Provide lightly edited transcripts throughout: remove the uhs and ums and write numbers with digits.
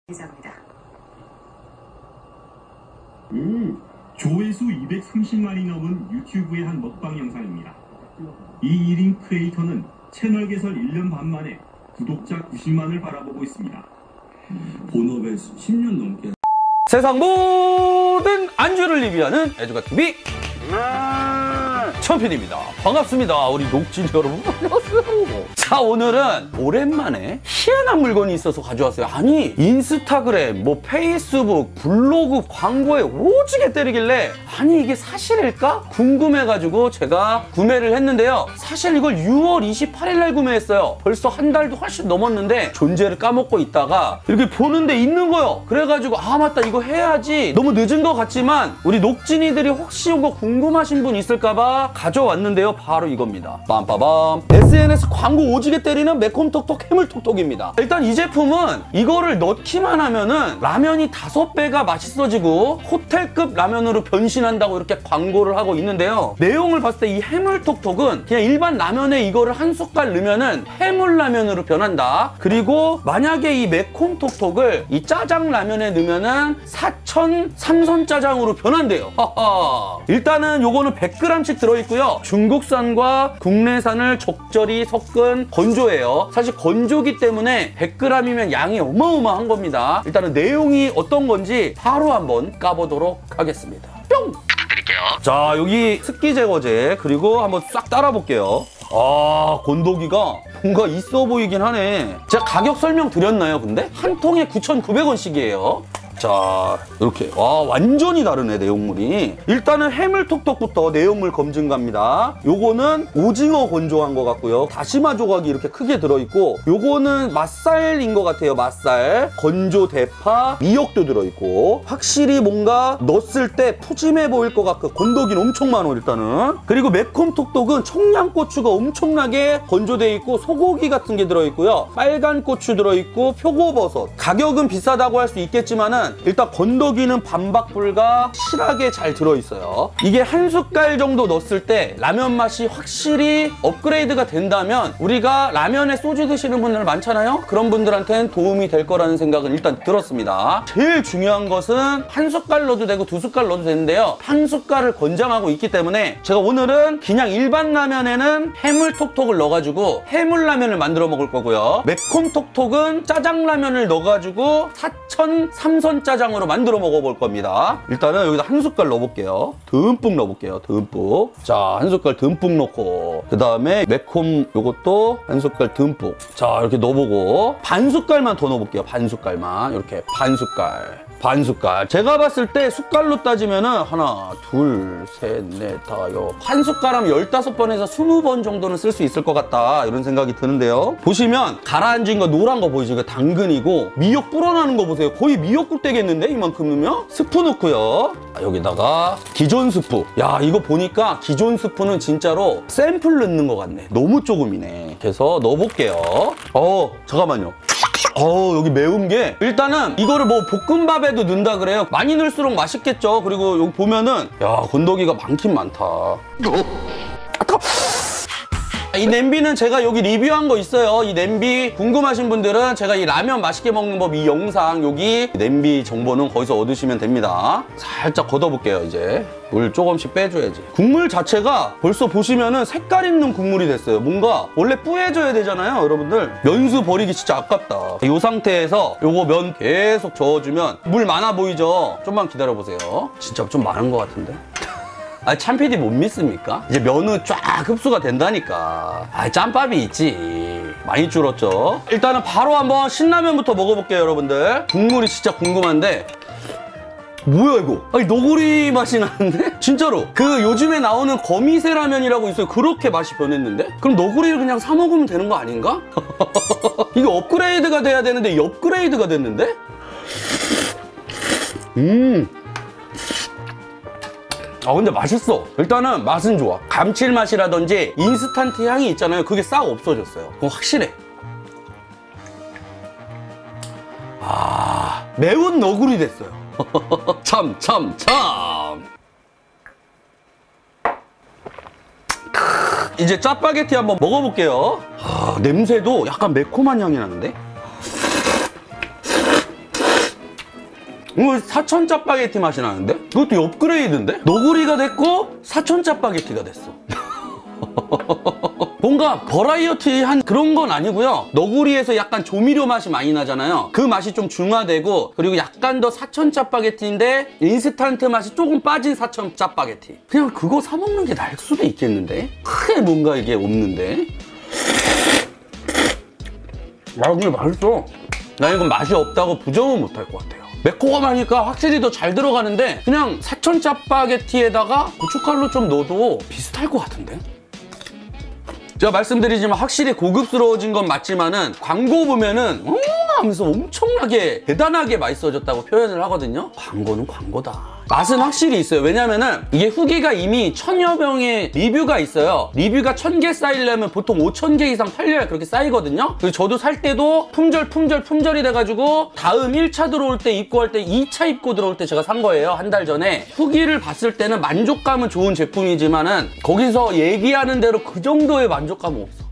기자입니다. 조회수 230만이 넘은 유튜브의 한 먹방 영상입니다. 이 1인 크리에이터는 채널 개설 1년 반 만에 구독자 90만을 바라보고 있습니다. 본업에 10년 넘게 세상 모든 안주를 리뷰하는 에듀가TV 천필입니다. 반갑습니다. 우리 녹진 여러분 반갑어요. 자, 오늘은 오랜만에 희한한 물건이 있어서 가져왔어요. 아니, 인스타그램, 페이스북, 블로그 광고에 오지게 때리길래 아니 이게 사실일까? 궁금해가지고 제가 구매를 했는데요. 사실 이걸 6월 28일 날 구매했어요. 벌써 한 달도 훨씬 넘었는데 존재를 까먹고 있다가 이렇게 보는데 있는 거요. 그래가지고 아 맞다 이거 해야지. 너무 늦은 것 같지만 우리 녹진이들이 혹시 이거 궁금하신 분 있을까봐 가져왔는데요. 바로 이겁니다. 빰빠밤. SNS 광고 오지게 때리는 매콤톡톡 해물톡톡입니다. 일단 이 제품은 이거를 넣기만 하면은 라면이 5배가 맛있어지고 호텔급 라면으로 변신한다고 이렇게 광고를 하고 있는데요. 내용을 봤을 때 이 해물톡톡은 그냥 일반 라면에 이거를 한 숟갈 넣으면은 해물라면으로 변한다. 그리고 만약에 이 매콤톡톡을 이 짜장 라면에 넣으면은 사천 삼선짜장으로 변한대요. 일단은 요거는 100g씩 들어있고요. 중국산과 국내산을 적절히 섞은 건조예요. 사실 건조기 때문에 100g이면 양이 어마어마한 겁니다. 일단은 내용이 어떤 건지 바로 한번 까보도록 하겠습니다. 뿅! 드릴게요. 자, 여기 습기 제거제 그리고 한번 싹 따라 볼게요. 아, 건더기가 뭔가 있어 보이긴 하네. 제가 가격 설명 드렸나요, 근데? 한 통에 9,900원씩이에요. 자, 이렇게. 와, 완전히 다르네, 내용물이. 일단은 해물톡톡부터 내용물 검증 갑니다. 요거는 오징어 건조한 것 같고요. 다시마 조각이 이렇게 크게 들어있고, 요거는 맛살인 것 같아요, 맛살. 건조 대파, 미역도 들어있고, 확실히 뭔가 넣었을 때 푸짐해 보일 것 같고, 건더기는 엄청 많아, 일단은. 그리고 매콤톡톡은 청양고추가 엄청나게 건조돼 있고, 소고기 같은 게 들어있고요. 빨간 고추 들어있고, 표고버섯. 가격은 비싸다고 할 수 있겠지만은, 일단 건더기는 반박불가 실하게 잘 들어있어요. 이게 한 숟갈 정도 넣었을 때 라면 맛이 확실히 업그레이드가 된다면 우리가 라면에 소주 드시는 분들 많잖아요. 그런 분들한테는 도움이 될 거라는 생각은 일단 들었습니다. 제일 중요한 것은 한 숟갈 넣어도 되고 2숟갈 넣어도 되는데요. 한 숟갈을 권장하고 있기 때문에 제가 오늘은 그냥 일반 라면에는 해물톡톡을 넣어가지고 해물라면을 만들어 먹을 거고요. 매콤톡톡은 짜장라면을 넣어가지고 사천 삼선 짜장으로 만들어 먹어볼 겁니다. 일단은 여기다 한 숟갈 넣어볼게요. 듬뿍 넣어볼게요. 듬뿍. 자, 한 숟갈 듬뿍 넣고 그 다음에 매콤 요것도 한 숟갈 듬뿍. 자, 이렇게 넣어보고 반 숟갈만 더 넣어볼게요. 반 숟갈만. 이렇게 반 숟갈. 반 숟갈. 제가 봤을 때 숟갈로 따지면은 하나, 둘, 셋, 넷, 다, 한 숟갈 하면 15번에서 20번 정도는 쓸 수 있을 것 같다. 이런 생각이 드는데요. 보시면 가라앉은 거 노란 거 보이죠? 이거 당근이고 미역 불어나는 거 보세요. 거의 미역국 되겠는데? 이만큼 넣으면? 스프 넣고요. 여기다가 기존 스프. 야, 이거 보니까 기존 스프는 진짜로 샘플 넣는 것 같네. 너무 조금이네. 그래서 넣어볼게요. 잠깐만요. 여기 매운 게 일단은 이거를 볶음밥에도 넣는다 그래요. 많이 넣을수록 맛있겠죠. 그리고 여기 보면은 야, 건더기가 많긴 많다. 이 냄비는 제가 여기 리뷰한 거 있어요. 이 냄비 궁금하신 분들은 제가 이 라면 맛있게 먹는 법 이 영상 여기 냄비 정보는 거기서 얻으시면 됩니다. 살짝 걷어볼게요. 이제 물 조금씩 빼줘야지. 국물 자체가 벌써 보시면은 색깔 있는 국물이 됐어요. 뭔가 원래 뿌얘져야 되잖아요, 여러분들. 면수 버리기 진짜 아깝다. 이 상태에서 요거 면 계속 저어주면 물 많아 보이죠? 좀만 기다려보세요. 진짜 좀 많은 것 같은데. 참PD 못 믿습니까? 이제 면은 쫙 흡수가 된다니까. 짬밥이 있지. 많이 줄었죠? 일단은 바로 한번 신라면부터 먹어볼게요, 여러분들. 국물이 진짜 궁금한데. 뭐야 이거? 너구리 맛이 나는데? 진짜로 그 요즘에 나오는 거미새 라면이라고 있어요. 그렇게 맛이 변했는데? 그럼 너구리를 그냥 사 먹으면 되는 거 아닌가? 이거 업그레이드가 돼야 되는데 이 업그레이드가 됐는데? 근데 맛있어. 일단은 맛은 좋아. 감칠맛이라든지 인스턴트 향이 있잖아요. 그게 싹 없어졌어요. 그거 확실해. 매운 너구리 됐어요. 참. 이제 짜파게티 한번 먹어볼게요. 냄새도 약간 매콤한 향이 나는데? 이거 사천 짜파게티 맛이 나는데? 그것도 업그레이드인데? 너구리가 됐고 사천 짜파게티가 됐어. 뭔가 버라이어티한 그런 건 아니고요. 너구리에서 약간 조미료 맛이 많이 나잖아요. 그 맛이 좀 중화되고, 그리고 약간 더 사천 짜파게티인데 인스턴트 맛이 조금 빠진 사천 짜파게티. 그냥 그거 사 먹는 게 나을 수도 있겠는데? 크게 뭔가 이게 없는데? 야, 근데 맛있어. 나 이건 맛이 없다고 부정은 못할 것 같아요. 매콤하니까 확실히 더 잘 들어가는데, 그냥 사천 짜파게티에다가 고춧가루 좀 넣어도 비슷할 것 같은데? 제가 말씀드리지만 확실히 고급스러워진 건 맞지만은 광고 보면은 하면서 엄청나게 대단하게 맛있어졌다고 표현을 하거든요. 광고는 광고다. 맛은 확실히 있어요. 왜냐면은 이게 후기가 이미 1000여 병의 리뷰가 있어요. 리뷰가 1000개 쌓이려면 보통 5000개 이상 팔려야 그렇게 쌓이거든요. 그래서 저도 살 때도 품절이 돼가지고 다음 1차 들어올 때 입고할 때 2차 입고 들어올 때 제가 산 거예요. 한 달 전에. 후기를 봤을 때는 만족감은 좋은 제품이지만은 거기서 얘기하는 대로 그 정도의 만족감은 없어.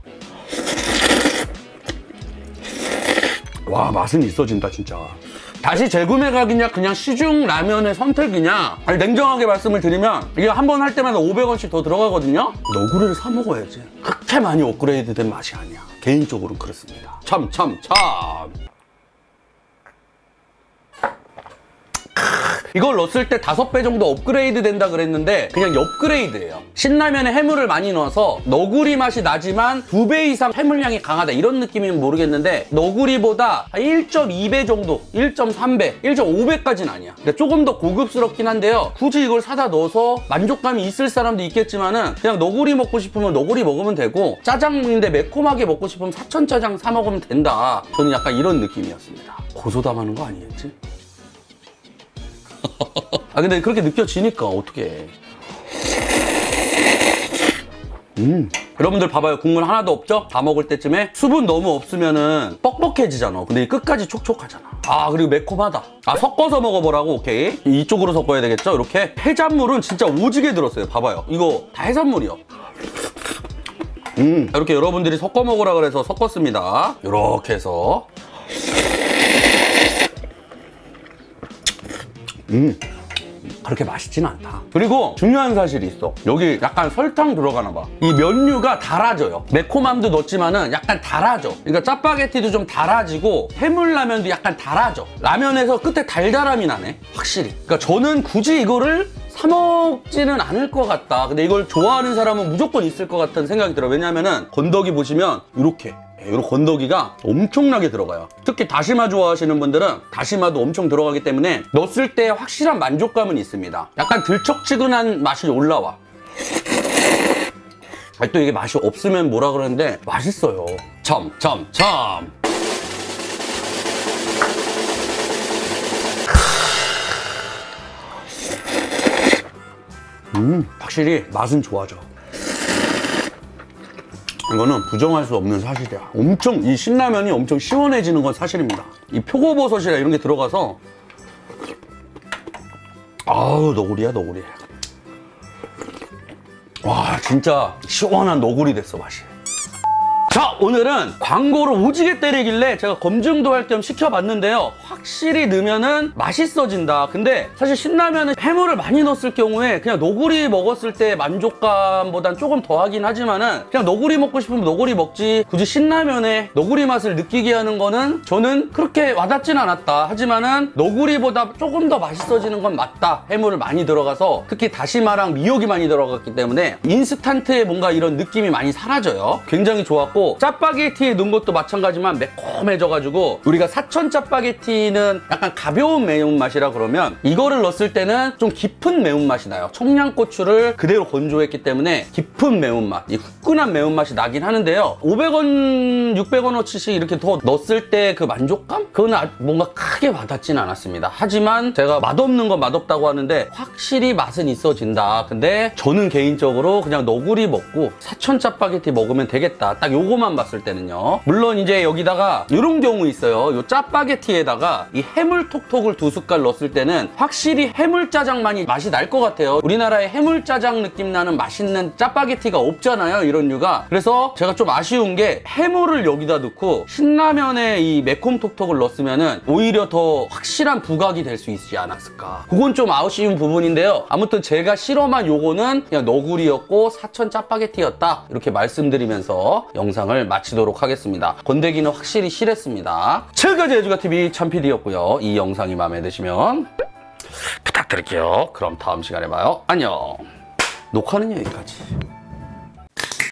와, 맛은 있어진다 진짜. 다시 재구매 가격이냐 그냥 시중 라면의 선택이냐. 아니, 냉정하게 말씀을 드리면 이게 한 번 할 때마다 500원씩 더 들어가거든요. 너구리를 사 먹어야지. 그렇게 많이 업그레이드 된 맛이 아니야. 개인적으로는 그렇습니다. 참. 이걸 넣었을 때 5배 정도 업그레이드 된다 그랬는데 그냥 업그레이드예요. 신라면에 해물을 많이 넣어서 너구리 맛이 나지만 2배 이상 해물량이 강하다 이런 느낌이면 모르겠는데, 너구리보다 1.2배 정도, 1.3배, 1.5배까지는 아니야. 그러니까 조금 더 고급스럽긴 한데요. 굳이 이걸 사다 넣어서 만족감이 있을 사람도 있겠지만은 그냥 너구리 먹고 싶으면 너구리 먹으면 되고, 짜장인데 매콤하게 먹고 싶으면 사천짜장 사 먹으면 된다. 저는 약간 이런 느낌이었습니다. 고소담하는 거 아니겠지? 아, 근데 그렇게 느껴지니까 어떡해. 여러분들 봐봐요. 국물 하나도 없죠? 다 먹을 때쯤에 수분 너무 없으면은 뻑뻑해지잖아. 근데 끝까지 촉촉하잖아. 아, 그리고 매콤하다. 아, 섞어서 먹어보라고. 오케이, 이쪽으로 섞어야 되겠죠? 이렇게 해산물은 진짜 오지게 들었어요. 봐봐요, 이거 다 해산물이요. 이렇게 여러분들이 섞어 먹으라 그래서 섞었습니다. 이렇게 해서 그렇게 맛있진 않다. 그리고 중요한 사실이 있어. 여기 약간 설탕 들어가나 봐. 이 면류가 달아져요. 매콤함도 넣었지만은 약간 달아져. 그러니까 짜파게티도 좀 달아지고 해물라면도 약간 달아져. 라면에서 끝에 달달함이 나네, 확실히. 그러니까 저는 굳이 이거를 사 먹지는 않을 것 같다. 근데 이걸 좋아하는 사람은 무조건 있을 것 같다는 생각이 들어요. 왜냐면은 건더기 보시면 이렇게 이런 건더기가 엄청나게 들어가요. 특히 다시마 좋아하시는 분들은 다시마도 엄청 들어가기 때문에 넣었을 때 확실한 만족감은 있습니다. 약간 들쩍지근한 맛이 올라와. 또 이게 맛이 없으면 뭐라 그러는데 맛있어요. 참. 확실히 맛은 좋아져. 이거는 부정할 수 없는 사실이야. 엄청, 이 신라면이 엄청 시원해지는 건 사실입니다. 이 표고버섯이라 이런 게 들어가서, 아우, 너구리야, 너구리. 와, 진짜 시원한 너구리 됐어, 맛이. 자, 오늘은 광고를 오지게 때리길래 제가 검증도 할 겸 시켜봤는데요. 확실히 넣으면은 맛있어진다. 근데 사실 신라면은 해물을 많이 넣었을 경우에 그냥 너구리 먹었을 때 만족감보단 조금 더하긴 하지만은 그냥 너구리 먹고 싶으면 너구리 먹지, 굳이 신라면에 너구리 맛을 느끼게 하는 거는 저는 그렇게 와닿진 않았다. 하지만은 너구리보다 조금 더 맛있어지는 건 맞다. 해물을 많이 들어가서, 특히 다시마랑 미역이 많이 들어갔기 때문에 인스턴트의 뭔가 이런 느낌이 많이 사라져요. 굉장히 좋았고, 짜파게티에 넣은 것도 마찬가지만 매콤해져가지고, 우리가 사천 짜파게티는 약간 가벼운 매운맛이라 그러면 이거를 넣었을 때는 좀 깊은 매운맛이 나요. 청양고추를 그대로 건조했기 때문에 깊은 매운맛, 이 후끈한 매운맛이 나긴 하는데요. 500원, 600원어치씩 이렇게 더 넣었을 때 그 만족감? 그건 뭔가 크게 와닿지는 않았습니다. 하지만 제가 맛없는 건 맛없다고 하는데 확실히 맛은 있어진다. 근데 저는 개인적으로 그냥 너구리 먹고 사천 짜파게티 먹으면 되겠다. 딱 요거만 봤을 때는요. 물론 이제 여기다가 이런 경우 있어요. 요 짜파게티에다가 이유가 이 해물톡톡을 2숟갈 넣었을 때는 확실히 해물짜장만이 맛이 날 것 같아요. 우리나라에 해물짜장 느낌 나는 맛있는 짜파게티가 없잖아요, 이런 류가. 그래서 제가 좀 아쉬운 게 해물을 여기다 넣고 신라면에 이 매콤톡톡을 넣었으면은 오히려 더 확실한 부각이 될 수 있지 않았을까. 그건 좀 아쉬운 부분인데요. 아무튼 제가 실험한 요거는 그냥 너구리였고 사천 짜파게티였다, 이렇게 말씀드리면서 영상을 마치도록 하겠습니다. 건더기는 확실히 실했습니다. 지금까지 애주가TV 참PD였고요. 이 영상이 마음에 드시면 부탁드릴게요. 그럼 다음 시간에 봐요. 안녕. 녹화는 여기까지.